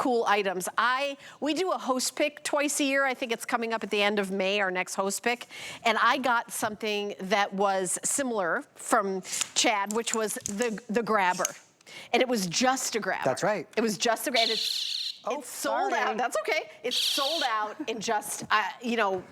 cool items. We do a host pick twice a year. I think it's coming up at the end of May, our next host pick. And I got something that was similar from Chad, which was the grabber. And it was just a grabber. That's right. It was just a grabber. It's sold out. That's okay. It's sold out in just, you know,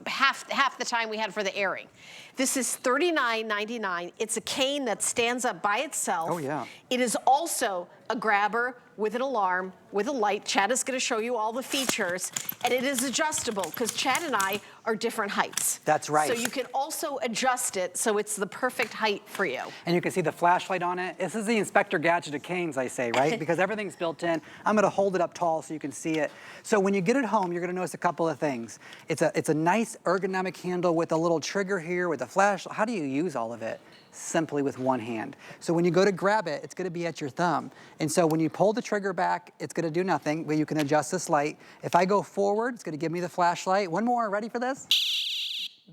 half the time we had for the airing. This is $39.99. It's a cane that stands up by itself. Oh, yeah. It is also a grabber with an alarm, with a light. Chad is going to show you all the features. And it is adjustable because Chad and I are different heights. That's right. So you can also adjust it so it's the perfect height for you. And you can see the flashlight on it. This is the Inspector Gadget of canes, I say, right? Because everything's built in. I'm going to hold it up tall so you can see it. So when you get it home, you're going to notice a couple of things. It's a nice ergonomic handle with a little trigger here with a flashlight. How do you use all of it? Simply with one hand. So when you go to grab it, it's going to be at your thumb. And so when you pull the trigger back, it's going to do nothing, but you can adjust this light. If I go forward, it's going to give me the flashlight. One more, ready for this?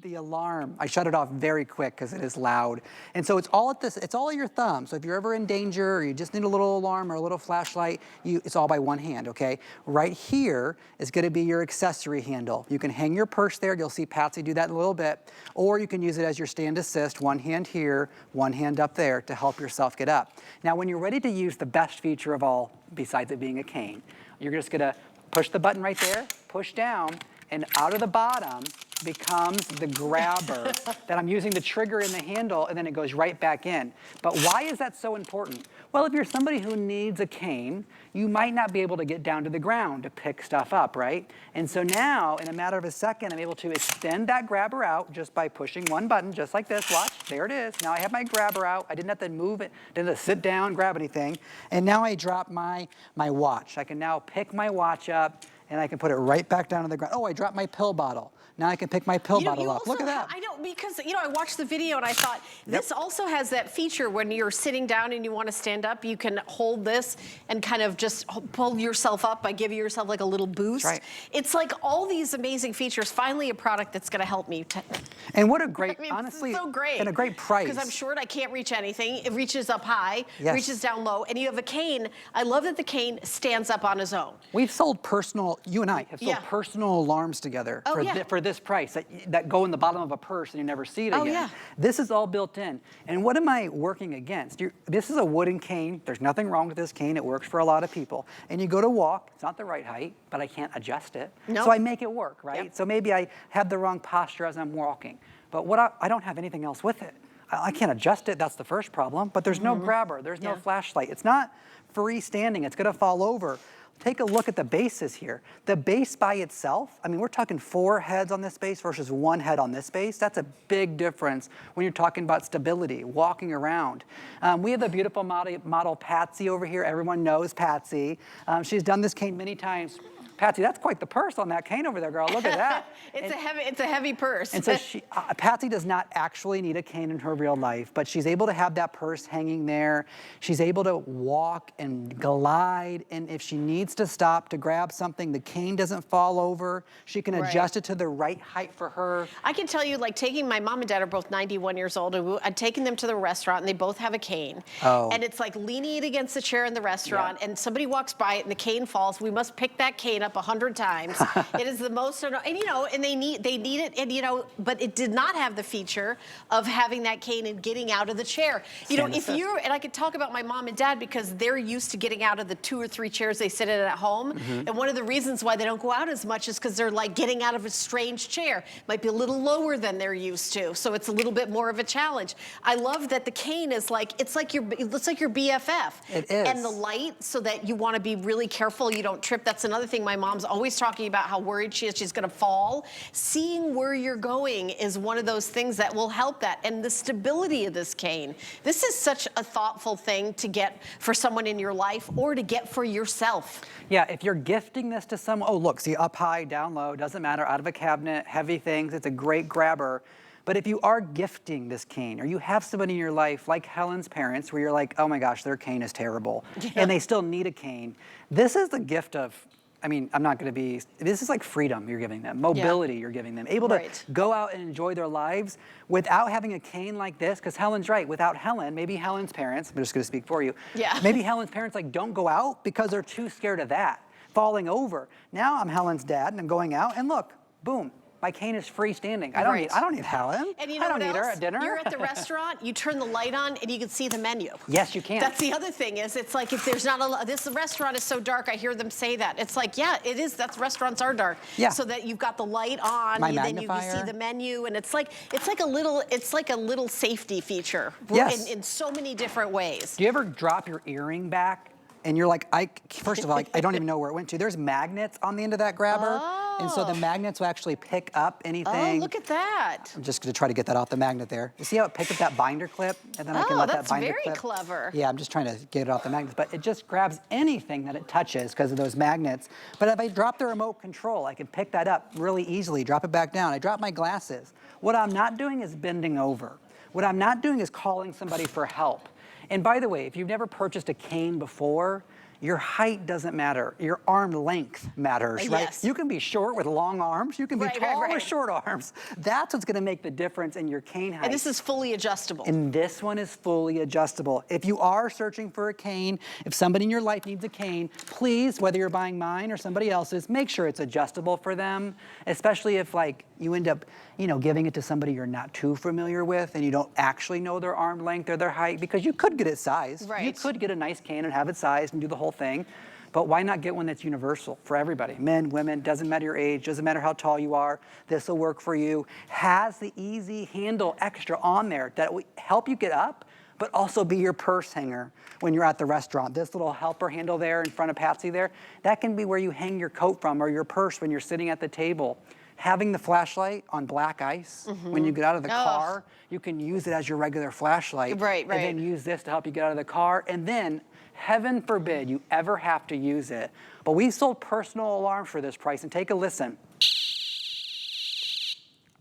The alarm. I shut it off very quick because it is loud. And so it's all at your thumb. So if you're ever in danger or you just need a little alarm or a little flashlight, it's all by one hand, okay? Right here is going to be your accessory handle. You can hang your purse there. You'll see Patsy do that in a little bit. Or you can use it as your stand assist, one hand here, one hand up there to help yourself get up. Now, when you're ready to use the best feature of all, besides it being a cane, you're just going to push the button right there, push down, and out of the bottom becomes the grabber that I'm using the trigger in the handle, and then it goes right back in. But why is that so important? Well, if you're somebody who needs a cane, you might not be able to get down to the ground to pick stuff up, right? And so now, in a matter of a second, I'm able to extend that grabber out just by pushing one button, just like this. Watch, there it is. Now I have my grabber out. I didn't have to move it, didn't have to sit down, grab anything. And now I drop my watch. I can now pick my watch up, and I can put it right back down to the ground. Oh, I dropped my pill bottle. Now I can pick my pill bottle up. Look at that. I know, because, you know, I watched the video and I thought, this also has that feature when you're sitting down and you want to stand up, you can hold this and kind of just pull yourself up by giving yourself like a little boost. Right. It's like all these amazing features, finally a product that's going to help me. And what a great, I mean, honestly, so great. and a great price. Because I'm short, I can't reach anything. It reaches up high, yes, reaches down low, and you have a cane. I love that the cane stands up on his own. We've sold personal, you and I have sold personal alarms together for this price that go in the bottom of a purse and you never see it again. Yeah. This is all built in. And what am I working against? This is a wooden cane. There's nothing wrong with this cane. It works for a lot of people. And you go to walk, it's not the right height, but I can't adjust it. Nope. So I make it work, right? Yep. So maybe I have the wrong posture as I'm walking. But I don't have anything else with it. I can't adjust it, that's the first problem. But there's no grabber, there's no flashlight. It's not freestanding, it's gonna fall over. Take a look at the bases here. The base by itself, I mean, we're talking 4 heads on this base versus 1 head on this base. That's a big difference when you're talking about stability, walking around. We have the beautiful model Patsy over here. Everyone knows Patsy. She's done this cane many times. Patsy, that's quite the purse on that cane over there, girl. Look at that. It's a heavy purse. And so Patsy does not actually need a cane in her real life, but she's able to have that purse hanging there. She's able to walk and glide, and if she needs to stop to grab something, the cane doesn't fall over. She can adjust it to the right height for her. I can tell you, like, taking my mom and dad are both 91 years old, and I'd taken them to the restaurant, and they both have a cane. Oh. And it's like leaning it against the chair in the restaurant, and somebody walks by it, and the cane falls. We must pick that cane up 100 times. It is the most, and you know, and they need it, and you know, but it did not have the feature of having that cane and getting out of the chair. You know, if you're, and I could talk about my mom and dad because they're used to getting out of the 2 or 3 chairs they sit in at home, and one of the reasons why they don't go out as much is because they're like getting out of a strange chair. Might be a little lower than they're used to, so it's a little bit more of a challenge. I love that the cane is like, it's like your BFF. It is. And the light, so that you want to be really careful you don't trip. That's another thing my mom's always talking about, how worried she is she's going to fall. Seeing where you're going is one of those things that will help that. And the stability of this cane. This is such a thoughtful thing to get for someone in your life or to get for yourself. Yeah, if you're gifting this to someone, oh look, see, up high, down low, doesn't matter, out of a cabinet, heavy things, it's a great grabber. But if you are gifting this cane, or you have somebody in your life, like Helen's parents, where you're like, oh my gosh, their cane is terrible, and they still need a cane, this is the gift of I mean, I'm not gonna be, this is like freedom you're giving them, mobility you're giving them, able to go out and enjoy their lives without having a cane like this, because Helen's right, without Helen, maybe Helen's parents, I'm just gonna speak for you, maybe Helen's parents like don't go out because they're too scared of that, falling over. Now I'm Helen's dad and I'm going out and look, boom. My cane is freestanding. I don't need Helen. And you know I don't what need her else? at dinner. You're at the restaurant, you turn the light on, and you can see the menu. Yes, you can. That's the other thing is, it's like if there's not a, this restaurant is so dark, I hear them say that. It's like, yeah, it is, restaurants are dark. Yeah. So that you've got the light on, My then you can see magnifier. the menu, and it's like a little safety feature. Yes. In so many different ways. Do you ever drop your earring back and you're like, first of all, I don't even know where it went to. There's magnets on the end of that grabber. And so the magnets will actually pick up anything. Oh, look at that. I'm just gonna try to get that off the magnet there. You see how it picked up that binder clip? And then I can let that binder clip. That's very clever. Yeah, I'm just trying to get it off the magnets, but it just grabs anything that it touches because of those magnets. But if I drop the remote control, I can pick that up really easily, drop it back down. I drop my glasses. What I'm not doing is bending over. What I'm not doing is calling somebody for help. And by the way, if you've never purchased a cane before, your height doesn't matter. Your arm length matters, right? Yes. You can be short with long arms. You can be tall with short arms. That's what's gonna make the difference in your cane height. And this is fully adjustable. And this one is fully adjustable. If you are searching for a cane, if somebody in your life needs a cane, please, whether you're buying mine or somebody else's, make sure it's adjustable for them, especially if like you end up, giving it to somebody you're not too familiar with and you don't actually know their arm length or their height, because you could get it sized. Right. You could get a nice cane and have it sized and do the whole thing. But why not get one that's universal for everybody? Men, women, doesn't matter your age, doesn't matter how tall you are, this will work for you. Has the easy handle extra on there that will help you get up, but also be your purse hanger when you're at the restaurant. This little helper handle there in front of Patsy there, that can be where you hang your coat from or your purse when you're sitting at the table. Having the flashlight on black ice, when you get out of the car, you can use it as your regular flashlight. Right. And then use this to help you get out of the car. And then, heaven forbid you ever have to use it. But we sold personal alarms for this price, and take a listen.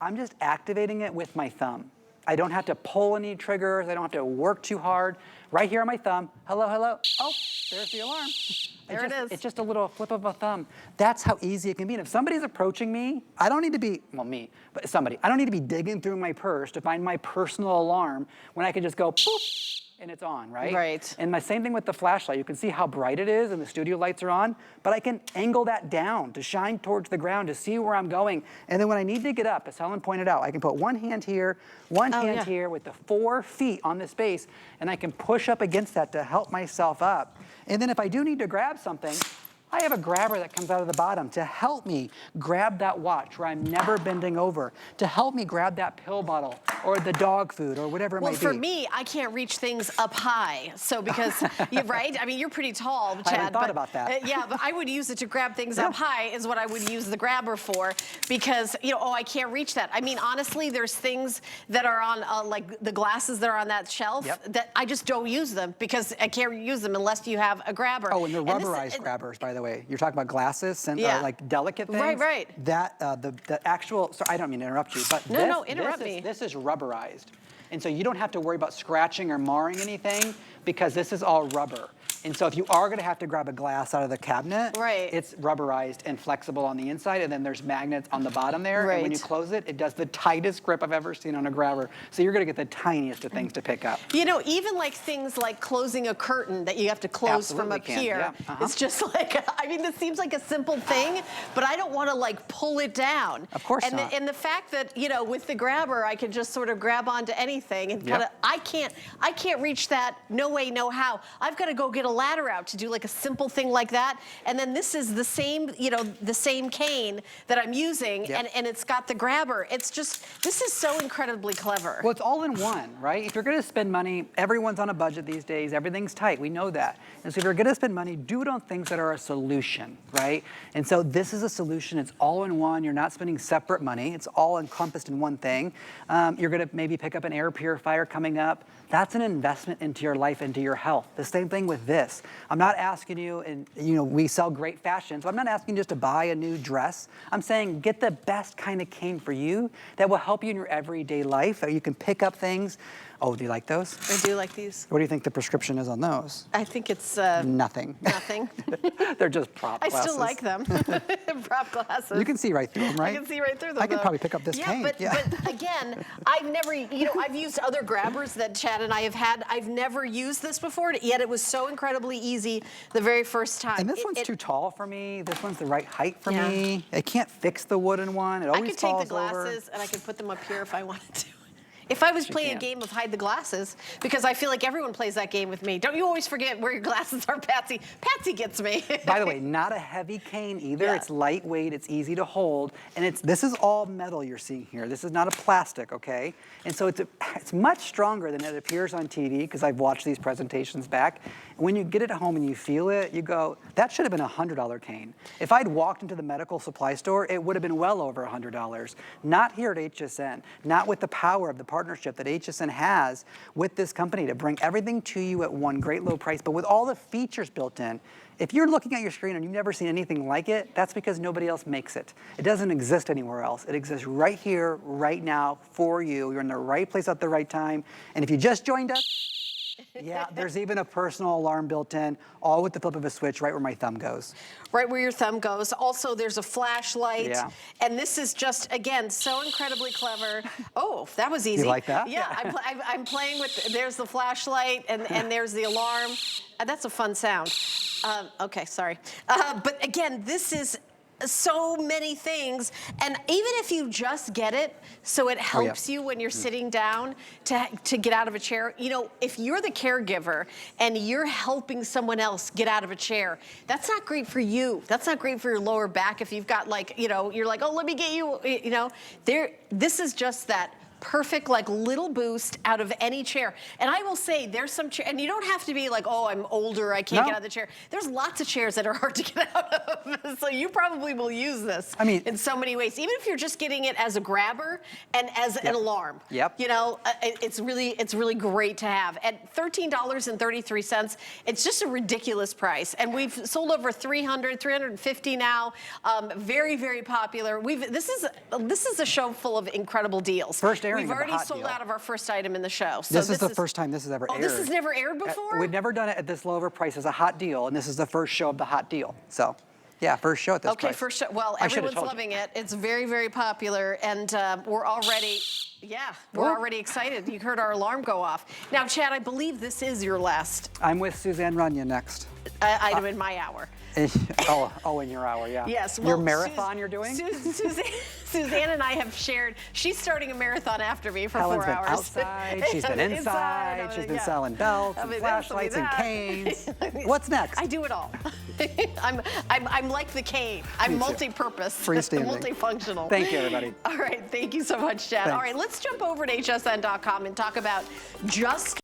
I'm just activating it with my thumb. I don't have to pull any triggers. I don't have to work too hard. Right here on my thumb, hello, hello. Oh, there's the alarm. There it is. It's just a little flip of a thumb. That's how easy it can be. And if somebody's approaching me, I don't need to be, well, me, but somebody, I don't need to be digging through my purse to find my personal alarm when I can just go, boop, and it's on, right? Right. And my same thing with the flashlight. You can see how bright it is and the studio lights are on, but I can angle that down to shine towards the ground to see where I'm going. And then when I need to get up, as Helen pointed out, I can put one hand here, one hand here with the 4 feet on the space, and I can push up against that to help myself up. And then if I do need to grab something, I have a grabber that comes out of the bottom to help me grab that watch where I'm never bending over, to help me grab that pill bottle or the dog food or whatever it might be. Well, for me, I can't reach things up high. So because, you're right? I mean, you're pretty tall, Chad. I hadn't thought about that. Yeah, but I would use it to grab things up high is what I would use the grabber for, because, I can't reach that. I mean, honestly, there's things that are on, like the glasses that are on that shelf that I just don't use them because I can't use them unless you have a grabber. Oh, and they're rubberized grabbers, by the way. You're talking about glasses and like delicate things. Right. That, the actual, sorry, I don't mean to interrupt you, but No, interrupt me. This is rubberized. And so you don't have to worry about scratching or marring anything because this is all rubber. And so if you are gonna have to grab a glass out of the cabinet, it's rubberized and flexible on the inside, and then there's magnets on the bottom there. And when you close it, it does the tightest grip I've ever seen on a grabber. So you're gonna get the tiniest of things to pick up. Even like things like closing a curtain that you have to close from up here. It's just like, I mean, this seems like a simple thing, but I don't wanna like pull it down. Of course not. And the fact that, with the grabber, I can just sort of grab onto anything and kind of, I can't reach that, no way, no how. I've gotta go get a ladder out to do like a simple thing like that. And then this is the same, the same cane that I'm using, and it's got the grabber. It's just, this is so incredibly clever. Well, it's all in one, right? If you're gonna spend money, everyone's on a budget these days, everything's tight, we know that. And so if you're gonna spend money, do it on things that are a solution, right? And so this is a solution, it's all in one, you're not spending separate money, it's all encompassed in one thing. You're gonna maybe pick up an air purifier coming up. That's an investment into your life, into your health. The same thing with this. I'm not asking you, and we sell great fashion, so I'm not asking you just to buy a new dress. I'm saying get the best kind of cane for you that will help you in your everyday life, or you can pick up things. Oh, do you like those? I do like these. What do you think the prescription is on those? I think it's Nothing. nothing. They're just prop I glasses. still like them. Prop glasses. You can see right through them, right? I can see right through them. I could though. probably pick up this cane. But again, I've never, I've used other grabbers that Chad and I have had. I've never used this before, yet it was so incredibly easy the very first time. And this one's too tall for me. This one's the right height for Yeah. me. It can't fix the wooden one. It I always could take the falls over. glasses and I could put them up here if I wanted to. If I was playing a can't. game of hide the glasses, because I feel like everyone plays that game with me. Don't you always forget where your glasses are, Patsy? Patsy gets me. By the way, not a heavy cane either. Yeah. It's lightweight, it's easy to hold, and this is all metal you're seeing here. This is not a plastic, okay? And so it's much stronger than it appears on TV, because I've watched these presentations back. And when you get it home and you feel it, you go, that should have been a $100 cane. If I'd walked into the medical supply store, it would have been well over $100. Not here at HSN, not with the power of the partnership that HSN has with this company to bring everything to you at one great low price, but with all the features built in. If you're looking at your screen and you've never seen anything like it, that's because nobody else makes it. It doesn't exist anywhere else. It exists right here, right now, for you. You're in the right place at the right time. And if you just joined us, yeah, there's even a personal alarm built in, all with the flip of a switch right where my thumb goes. Right where your thumb goes. Also, there's a flashlight. Yeah. And this is just, again, so incredibly clever. Oh, that was easy. You like that? Yeah, I'm playing with, there's the flashlight and there's the alarm. That's a fun sound. Okay, sorry. But again, this is so many things, and even if you just get it so it helps you when you're sitting down to get out of a chair, if you're the caregiver and you're helping someone else get out of a chair, that's not great for you. That's not great for your lower back. If you've got you're like, oh, let me get you, this is just that perfect little boost out of any chair. And I will say there's some chair, and you don't have to be like, oh, I'm older, I can't get out of the chair. There's lots of chairs that are hard to get out of. So you probably will use this in so many ways, even if you're just getting it as a grabber and as an alarm. Yep. It's really great to have. At $13.33, it's just a ridiculous price. And we've sold over 350 now. Very, very popular. This is a show full of incredible deals. We've already sold out of our first item in the show. So this is the first time this has ever aired. Oh, this has never aired before? We've never done it at this low of a price as a hot deal, and this is the first show of the hot deal. So, yeah, first show at this price. Okay, first show. Well, everyone's loving it. It's very, very popular, and we're already... Yeah, we're already excited. You heard our alarm go off. Now, Chad, I believe this is your last I'm with Suzanne Runyon next. item in my hour. In your hour, yeah. Yes. Your marathon you're doing? Suzanne and I have shared, she's starting a marathon after me for Helen's 4 hours. Been outside, she's been inside, she's been selling belts and flashlights and canes. What's next? I do it all. I'm like the cane. I'm multi-purpose. Freestanding. Multifunctional. Thank you, everybody. All right, thank you so much, Chad. Thanks. All right, let's jump over to hsn.com and talk about just